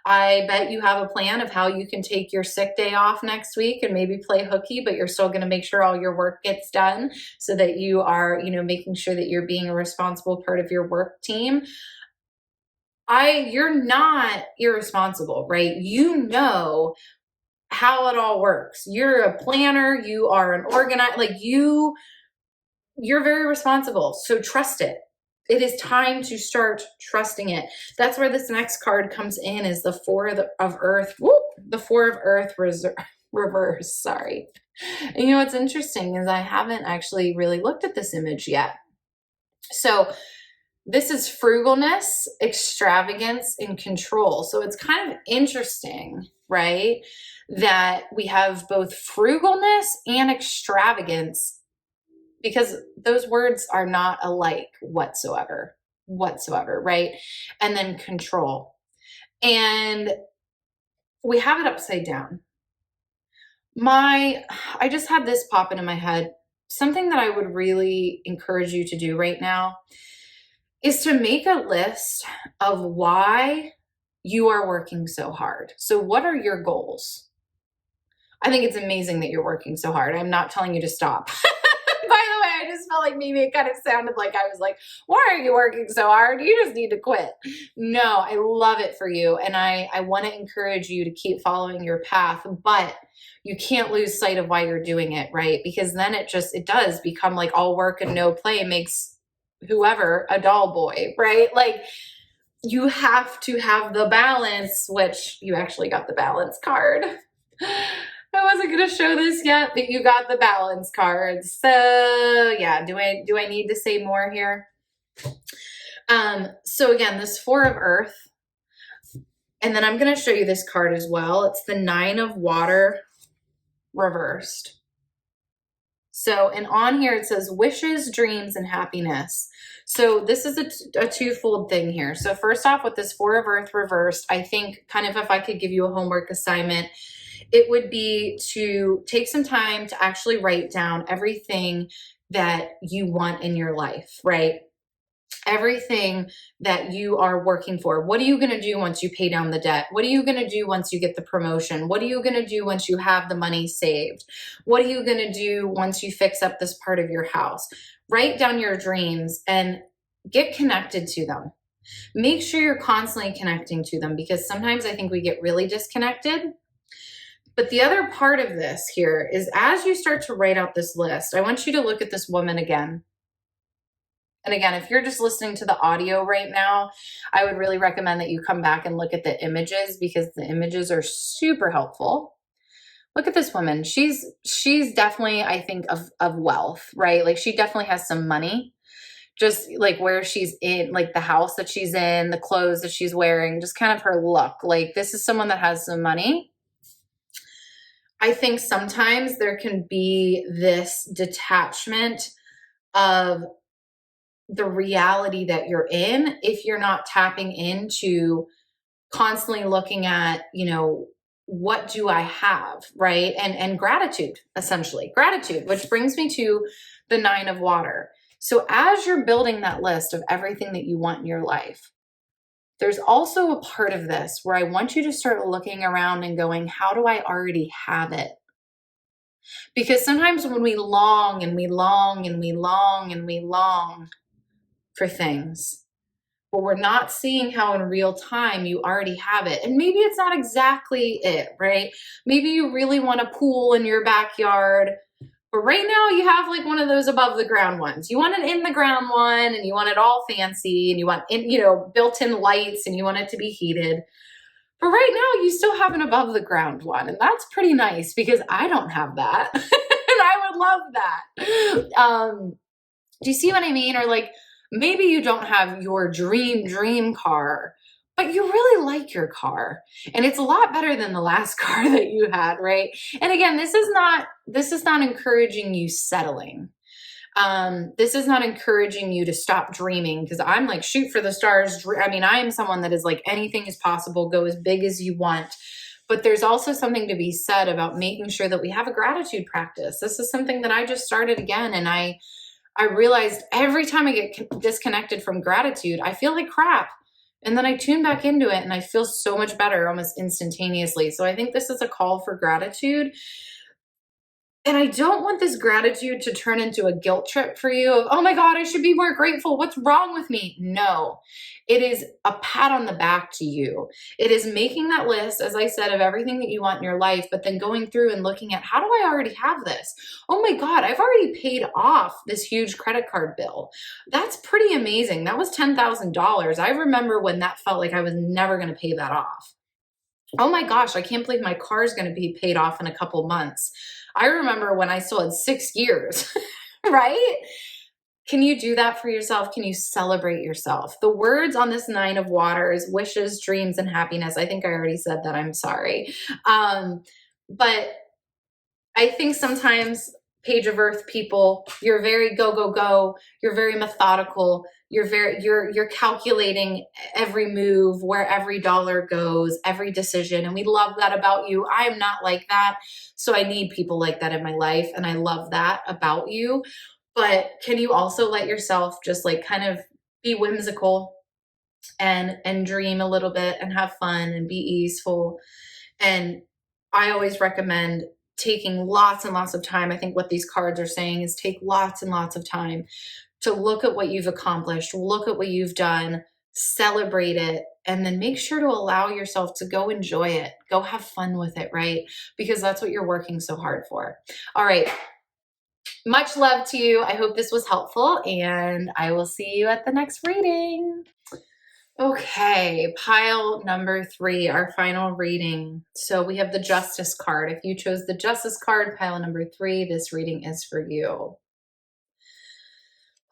I bet you have a plan of how you can take your sick day off next week and maybe play hooky, but you're still going to make sure all your work gets done so that you are, making sure that you're being a responsible part of your work team. You're not irresponsible, right? You know how it all works. You're a planner. You are an organizer. Like you're very responsible. So trust it. It is time to start trusting it. That's where this next card comes in, is the Four of Earth. Whoop, the Four of Earth reverse. Sorry. And what's interesting is I haven't actually really looked at this image yet. So this is frugalness, extravagance, and control. So it's kind of interesting, right, that we have both frugalness and extravagance, because those words are not alike whatsoever, right? And then control. And we have it upside down. I just had this pop into my head. Something that I would really encourage you to do right now is to make a list of why you are working so hard. So what are your goals? I think it's amazing that you're working so hard. I'm not telling you to stop. By the way, I I just felt like maybe it kind of sounded like I was like, why are you working so hard? You just need to quit. No, I love it for you. And I want to encourage you to keep following your path, but you can't lose sight of why you're doing it, right? Because then it does become like all work and no play makes whoever a dull boy, right? Like you have to have the balance, which you actually got the balance card. I wasn't going to show this yet, but you got the balance card. So yeah, do I need to say more here? So again, this Four of Earth, and then I'm going to show you this card as well. It's the Nine of Water reversed. So, and on here it says wishes, dreams, and happiness. So this is a twofold thing here. So first off, with this Four of Earth reversed, I think kind of if I could give you a homework assignment, it would be to take some time to actually write down everything that you want in your life, right? Everything that you are working for. What are you going to do once you pay down the debt? What are you going to do once you get the promotion? What are you going to do once you have the money saved? What are you going to do once you fix up this part of your house? Write down your dreams and get connected to them. Make sure you're constantly connecting to them, because sometimes I think we get really disconnected. But the other part of this here is, as you start to write out this list, I want you to look at this woman again. And again, if you're just listening to the audio right now, I would really recommend that you come back and look at the images, because the images are super helpful. Look at this woman. She's definitely, I think, of wealth, right? Like she definitely has some money. Just like where she's in, like the house that she's in, the clothes that she's wearing, just kind of her look. Like this is someone that has some money. I think sometimes there can be this detachment of the reality that you're in if you're not tapping into constantly looking at, what do I have, right? And gratitude, essentially. Gratitude, which brings me to the Nine of Water. So as you're building that list of everything that you want in your life, there's also a part of this where I want you to start looking around and going, how do I already have it? Because sometimes when we long and we long and we long and we long for things, but we're not seeing how in real time you already have it. And maybe it's not exactly it, right? Maybe you really want a pool in your backyard, but right now you have like one of those above the ground ones. You want an in the ground one, and you want it all fancy, and you want built-in lights, and you want it to be heated. But right now you still have an above the ground one, and that's pretty nice, because I don't have that. And I would love that. Do you see what I mean? Or like, maybe you don't have your dream car, but you really like your car, and it's a lot better than the last car that you had, right? And again, this is not encouraging you settling. This is not encouraging you to stop dreaming, because I'm like, shoot for the stars. I mean, I am someone that is like, anything is possible, go as big as you want. But there's also something to be said about making sure that we have a gratitude practice. This is something that I just started again, and I realized every time I get disconnected from gratitude, I feel like crap. And then I tune back into it and I feel so much better almost instantaneously. So I think this is a call for gratitude. And I don't want this gratitude to turn into a guilt trip for you of, oh my God, I should be more grateful. What's wrong with me? No, it is a pat on the back to you. It is making that list, as I said, of everything that you want in your life, but then going through and looking at, how do I already have this? Oh my God, I've already paid off this huge credit card bill. That's pretty amazing. That was $10,000. I remember when that felt like I was never going to pay that off. Oh my gosh, I can't believe my car is going to be paid off in a couple months. I remember when I still had 6 years, right? Can you do that for yourself? Can you celebrate yourself? The words on this Nine of Water is wishes, dreams, and happiness. I think I already said that. I'm sorry. But I think sometimes Page of Earth people, you're very go, go, go. You're very methodical. You're calculating every move, where every dollar goes, every decision. And we love that about you. I'm not like that. So I need people like that in my life. And I love that about you. But can you also let yourself just like kind of be whimsical and dream a little bit and have fun and be easeful? And I always recommend taking lots and lots of time. I think what these cards are saying is take lots and lots of time to look at what you've accomplished, look at what you've done, celebrate it, and then make sure to allow yourself to go enjoy it, go have fun with it, right? Because that's what you're working so hard for. All right. Much love to you. I hope this was helpful, and I will see you at the next reading. Okay, pile number 3, our final reading. So we have the Justice card. If you chose the Justice card, pile number 3, this reading is for you.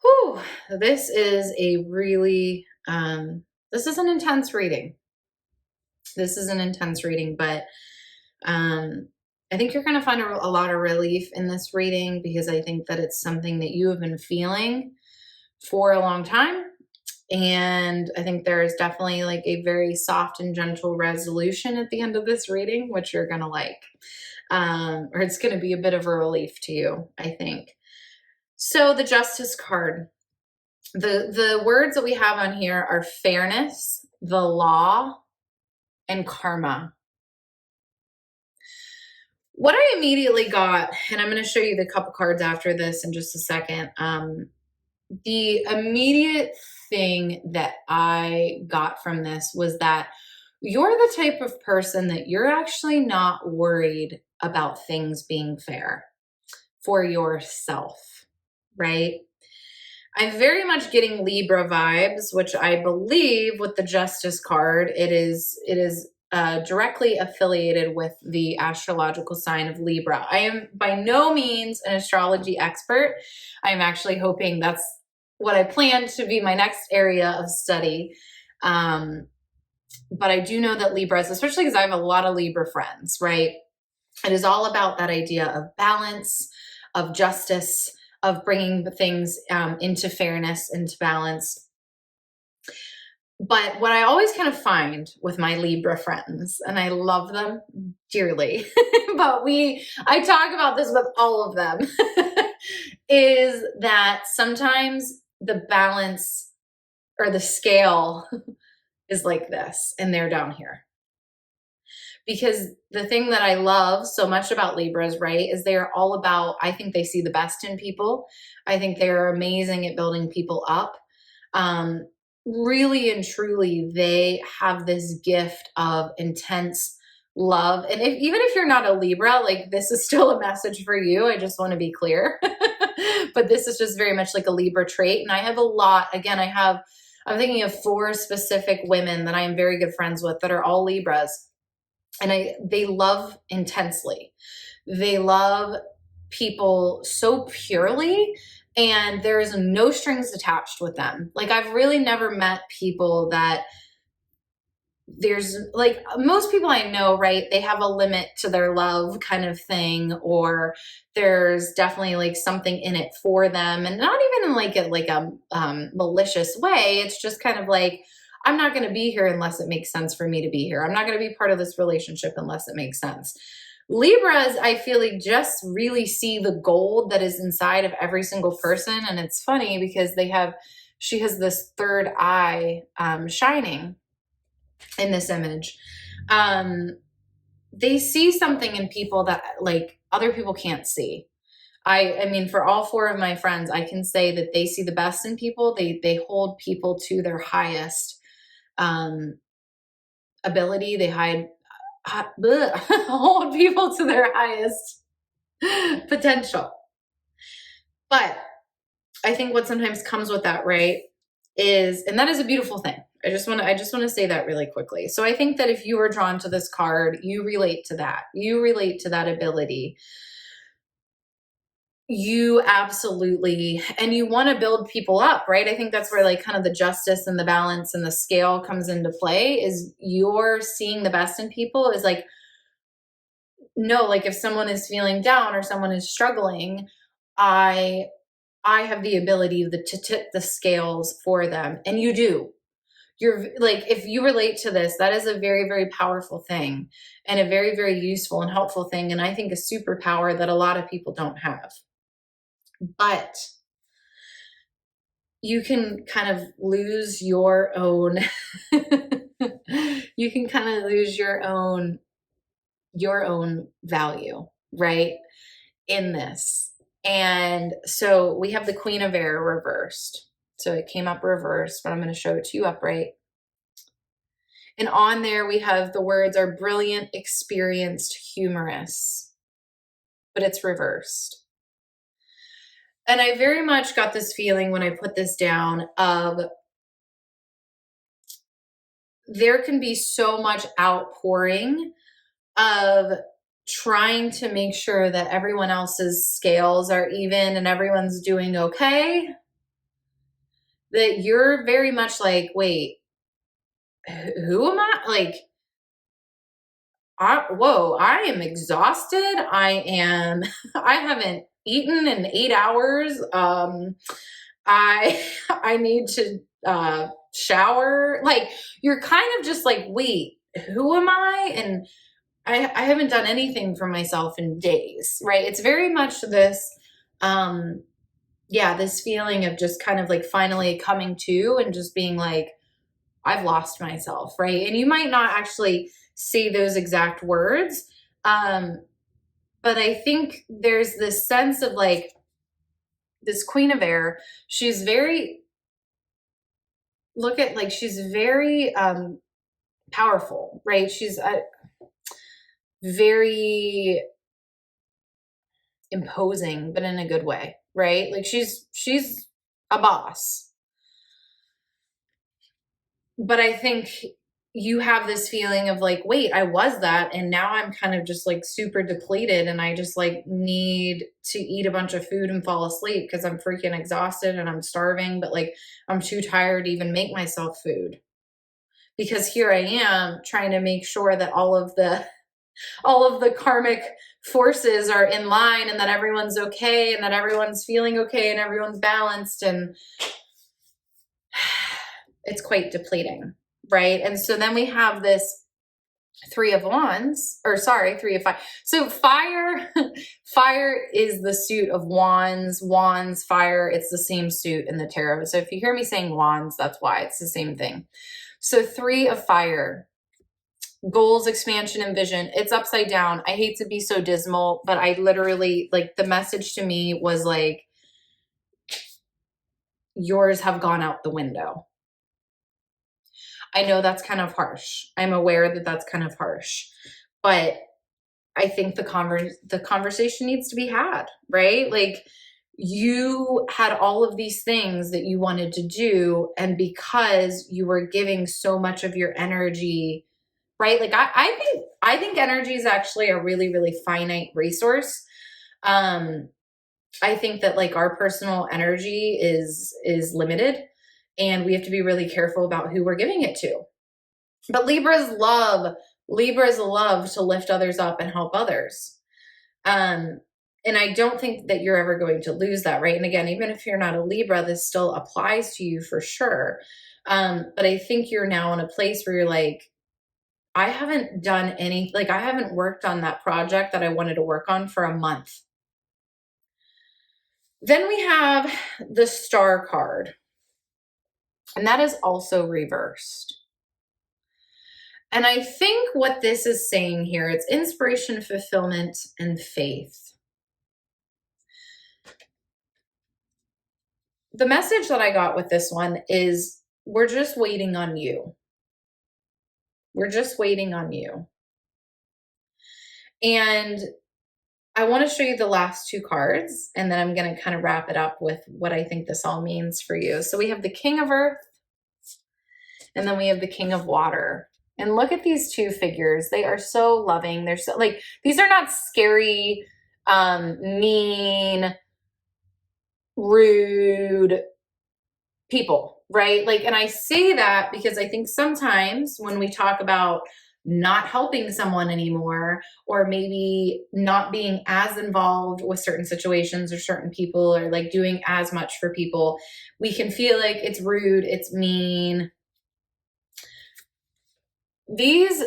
Whew, this is a really, this is an intense reading. This is an intense reading, but I think you're going to find a lot of relief in this reading, because I think that it's something that you have been feeling for a long time. And I think there is definitely like a very soft and gentle resolution at the end of this reading, which you're going to like, or it's going to be a bit of a relief to you, I think. So the Justice card, the words that we have on here are fairness, the law, and karma. What I immediately got, and I'm going to show you the couple cards after this in just a second. The immediate thing that I got from this was that you're the type of person that you're actually not worried about things being fair for yourself, right? I'm very much getting Libra vibes, which I believe with the Justice card, it is directly affiliated with the astrological sign of Libra. I am by no means an astrology expert. I'm actually hoping that's what I plan to be my next area of study. But I do know that Libras, especially because I have a lot of Libra friends, right? It is all about that idea of balance, of justice, of bringing things into fairness, into balance. But what I always kind of find with my Libra friends, and I love them dearly, but I talk about this with all of them, is that sometimes the balance or the scale is like this, and they're down here. Because the thing that I love so much about Libras, right, is they are all about, I think they see the best in people. I think they're amazing at building people up. Really and truly, they have this gift of intense love. And even if you're not a Libra, like this is still a message for you. I just want to be clear. But this is just very much like a Libra trait. And I have a lot, again, I'm thinking of 4 specific women that I am very good friends with that are all Libras. And they love intensely. They love people so purely, and there is no strings attached with them. Like I've really never met people that there's like most people I know, right? They have a limit to their love kind of thing, or there's definitely like something in it for them, and not even in like a malicious way. It's just kind of like, I'm not going to be here unless it makes sense for me to be here. I'm not going to be part of this relationship unless it makes sense. Libras, I feel like just really see the gold that is inside of every single person. And it's funny because she has this third eye shining in this image. They see something in people that like other people can't see. I mean, for all 4 of my friends, I can say that they see the best in people. They hold people to their highest ability. They hold people to their highest potential. But I think what sometimes comes with that, right, and that is a beautiful thing. I just want to say that really quickly. So I think that if you are drawn to this card, you relate to that. You relate to that ability. You absolutely, and you want to build people up, right? I think that's where like kind of the justice and the balance and the scale comes into play, is you're seeing the best in people is like, no, like if someone is feeling down or someone is struggling, I have the ability to tip the scales for them. And you do. You're like, if you relate to this, that is a very, very powerful thing, and a very, very useful and helpful thing. And I think a superpower that a lot of people don't have. But you can kind of lose your own, you can kind of lose your own value right, in this. And so we have the Queen of Air reversed. So it came up reversed, but I'm going to show it to you upright. And on there, we have the words are brilliant, experienced, humorous, but it's reversed. And I very much got this feeling when I put this down of there can be so much outpouring of trying to make sure that everyone else's scales are even and everyone's doing okay, that you're very much like, wait, who am I? Like, I am exhausted. I haven't eaten in 8 hours. I need to shower. Like, you're kind of just like, wait, who am I? And I haven't done anything for myself in days, right? It's very much this, this feeling of just kind of like finally coming to and just being like, I've lost myself, right? And you might not actually say those exact words, but I think there's this sense of like this Queen of Air. She's very, she's very powerful, right? She's very imposing, but in a good way, right? Like she's a boss. But I think you have this feeling of like, wait, I was that. And now I'm kind of just like super depleted and I just like need to eat a bunch of food and fall asleep because I'm freaking exhausted and I'm starving, but like I'm too tired to even make myself food. Because here I am trying to make sure that all of the karmic forces are in line and that everyone's okay and that everyone's feeling okay and everyone's balanced, and it's quite depleting, right? And so then we have this Three of Fire. So fire is the suit of wands, fire, it's the same suit in the tarot. So if you hear me saying wands, that's why, it's the same thing. So Three of Fire, goals, expansion, and vision. It's upside down. I hate to be so dismal, but I literally, like, the message to me was like, yours have gone out the window. I know that's kind of harsh. I'm aware that that's kind of harsh, but I think the conversation needs to be had, right? Like, you had all of these things that you wanted to do, and because you were giving so much of your energy, right? Like I think energy is actually a really, really finite resource. I think that like our personal energy is limited, and we have to be really careful about who we're giving it to. But Libras love to lift others up and help others. And I don't think that you're ever going to lose that, right? And again, even if you're not a Libra, this still applies to you for sure. But I think you're now in a place where you're like, I haven't worked on that project that I wanted to work on for a month. Then we have the Star card, and that is also reversed. And I think what this is saying here, it's inspiration, fulfillment, and faith. The message that I got with this one is we're just waiting on you. We're just waiting on you. And I want to show you the last two cards, and then I'm going to kind of wrap it up with what I think this all means for you. So we have the King of Earth, and then we have the King of Water. And look at these two figures. They are so loving. They're so, like, these are not scary, mean, rude people, right? Like, and I say that because I think sometimes when we talk about not helping someone anymore, or maybe not being as involved with certain situations or certain people, or like doing as much for people, we can feel like it's rude, it's mean. These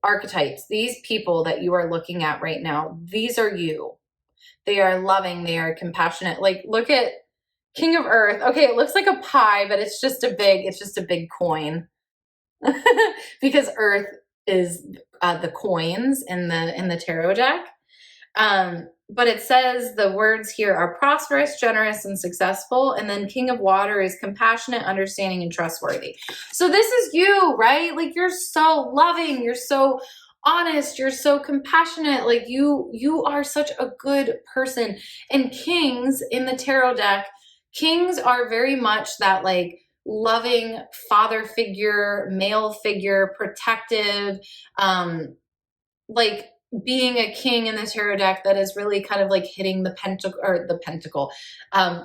archetypes, these people that you are looking at right now, these are you. They are loving, they are compassionate. Like, look at King of Earth. Okay, it looks like a pie, but it's just a big coin. Because Earth is the coins in the tarot deck. But it says the words here are prosperous, generous, and successful. And then King of Water is compassionate, understanding, and trustworthy. So this is you, right? Like, you're so loving, you're so honest, you're so compassionate. Like, you are such a good person. And kings in the tarot deck, kings are very much that like loving father figure, male figure, protective, like being a king in the tarot deck that is really kind of like hitting the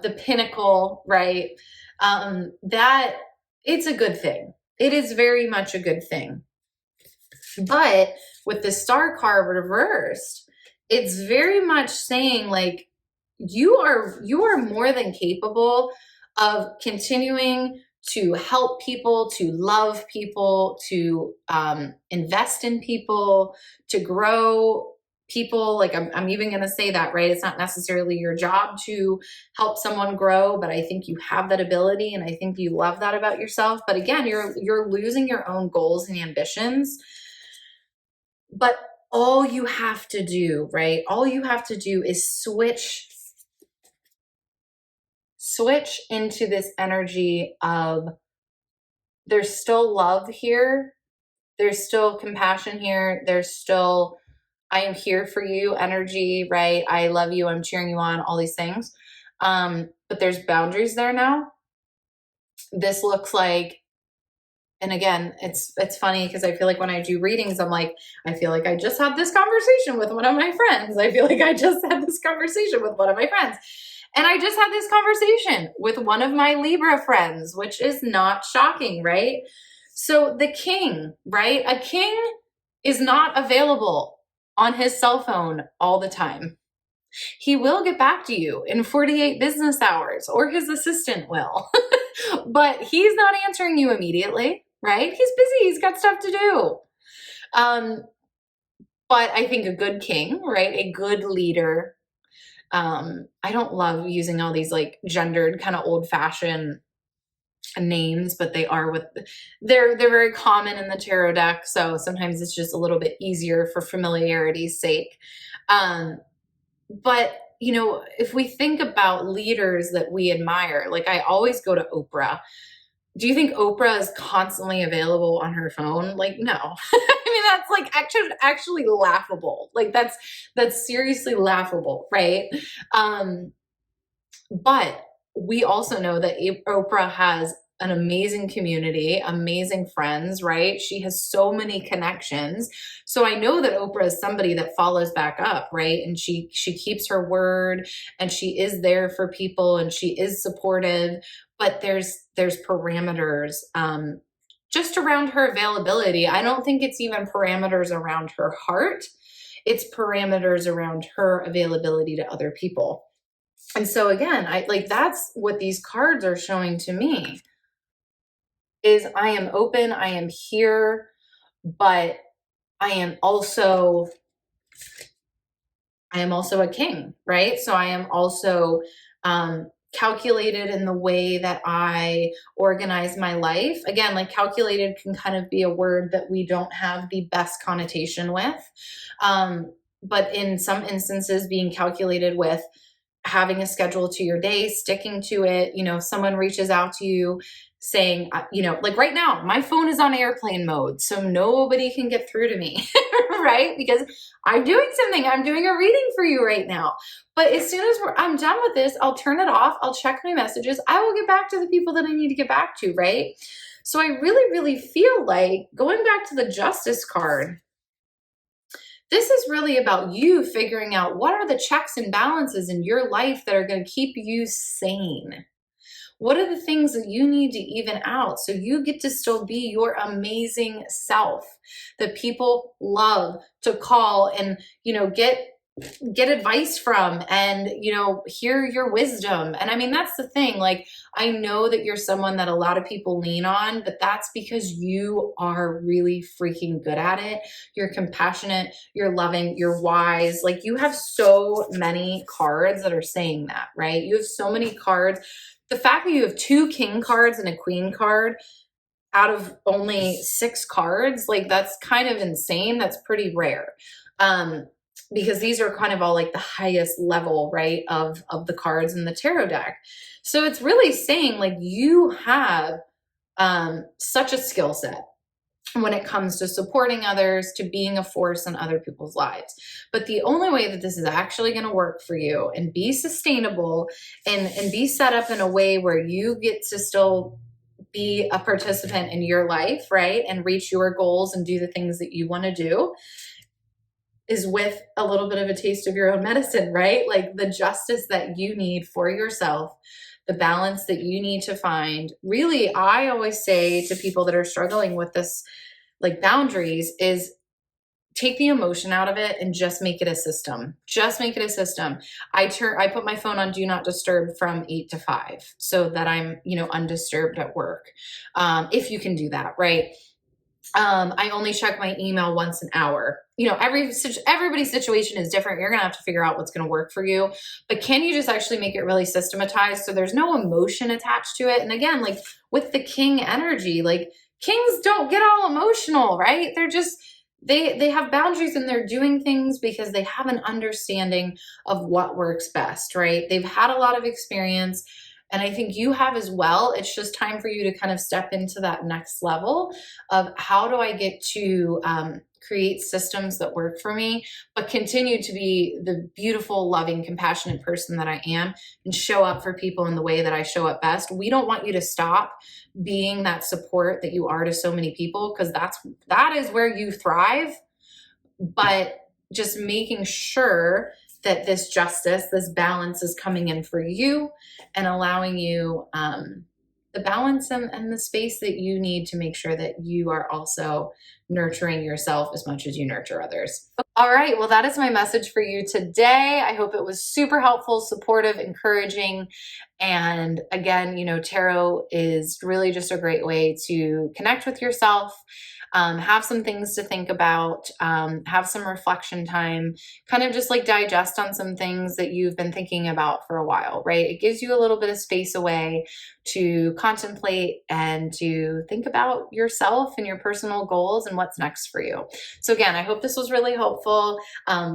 the pinnacle, right? That it's a good thing. It is very much a good thing. But with the star card reversed, it's very much saying like you are more than capable of continuing to help people, to love people, to invest in people, to grow people. Like I'm even going to say that, right? It's not necessarily your job to help someone grow, but I think you have that ability, and I think you love that about yourself. But again, you're losing your own goals and ambitions. But all you have to do, right? All you have to do is switch into this energy of there's still love here. There's still compassion here. There's still, I am here for you energy, right? I love you. I'm cheering you on, all these things. But there's boundaries there now. This looks like, and again, it's funny because I feel like when I do readings, I'm like, I feel like I just had this conversation with one of my friends. I feel like I just had this conversation with one of my friends. And I just had this conversation with one of my Libra friends, which is not shocking, right? So the king, right? A king is not available on his cell phone all the time. He will get back to you in 48 business hours, or his assistant will. But he's not answering you immediately, right? He's busy. He's got stuff to do. But I think a good king, right? A good leader. I don't love using all these like gendered kind of old fashioned names, but they're very common in the tarot deck. So sometimes it's just a little bit easier for familiarity's sake. But you know, if we think about leaders that we admire, like I always go to Oprah. Do you think Oprah is constantly available on her phone? Like, no. I mean, that's like actually laughable. Like that's seriously laughable, right? But we also know that Oprah has an amazing community, amazing friends, right? She has so many connections. So I know that Oprah is somebody that follows back up, right? And she keeps her word, and she is there for people, and she is supportive, but there's parameters just around her availability. I don't think it's even parameters around her heart. It's parameters around her availability to other people. And so again, that's what these cards are showing to me is I am open, I am here, but I am also a king, right? So I am also calculated in the way that I organize my life. Again, like calculated can kind of be a word that we don't have the best connotation with. But in some instances, being calculated with having a schedule to your day, sticking to it. You know, if someone reaches out to you saying, you know, like right now, my phone is on airplane mode, so nobody can get through to me, right? Because I'm doing something, I'm doing a reading for you right now. But as soon as I'm done with this, I'll turn it off. I'll check my messages. I will get back to the people that I need to get back to, right? So I really, really feel like going back to the Justice card, this is really about you figuring out what are the checks and balances in your life that are going to keep you sane. What are the things that you need to even out so you get to still be your amazing self that people love to call and, you know, get advice from and, you know, hear your wisdom. And I mean, that's the thing. Like, I know that you're someone that a lot of people lean on, but that's because you are really freaking good at it. You're compassionate, you're loving, you're wise. Like, you have so many cards that are saying that, right? You have so many cards. The fact that you have 2 king cards and a queen card, out of only 6 cards. Like, that's kind of insane. That's pretty rare. Um, because these are kind of all like the highest level, right, of the cards in the tarot deck. So it's really saying like you have such a skill set when it comes to supporting others, to being a force in other people's lives. But the only way that this is actually going to work for you and be sustainable and be set up in a way where you get to still be a participant in your life, right? And reach your goals and do the things that you want to do, is with a little bit of a taste of your own medicine, right? Like the justice that you need for yourself, the balance that you need to find. Really, I always say to people that are struggling with this, like boundaries, is take the emotion out of it and just make it a system. Just make it a system. I put my phone on do not disturb from 8 to 5 so that I'm, undisturbed at work. If you can do that, right? I only check my email once an hour. Everybody's situation is different. You're going to have to figure out what's going to work for you. But can you just actually make it really systematized so there's no emotion attached to it? And again, like with the king energy, like kings don't get all emotional, right? They're just, they have boundaries and they're doing things because they have an understanding of what works best, right? They've had a lot of experience. And I think you have as well. It's just time for you to kind of step into that next level of how do I get to create systems that work for me, but continue to be the beautiful, loving, compassionate person that I am and show up for people in the way that I show up best. We don't want you to stop being that support that you are to so many people, because that is where you thrive. But just making sure that this justice, this balance is coming in for you and allowing you the balance and the space that you need to make sure that you are also nurturing yourself as much as you nurture others. All right. Well, that is my message for you today. I hope it was super helpful, supportive, encouraging. And again, tarot is really just a great way to connect with yourself, have some things to think about, have some reflection time, kind of just like digest on some things that you've been thinking about for a while, right? It gives you a little bit of space away to contemplate and to think about yourself and your personal goals and what's next for you. So again, I hope this was really helpful.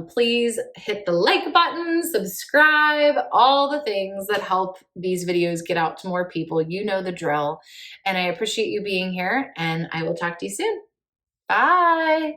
Please hit the like button, subscribe, all the things that help these videos get out to more people. You know the drill. And I appreciate you being here, and I will talk to you soon. Bye.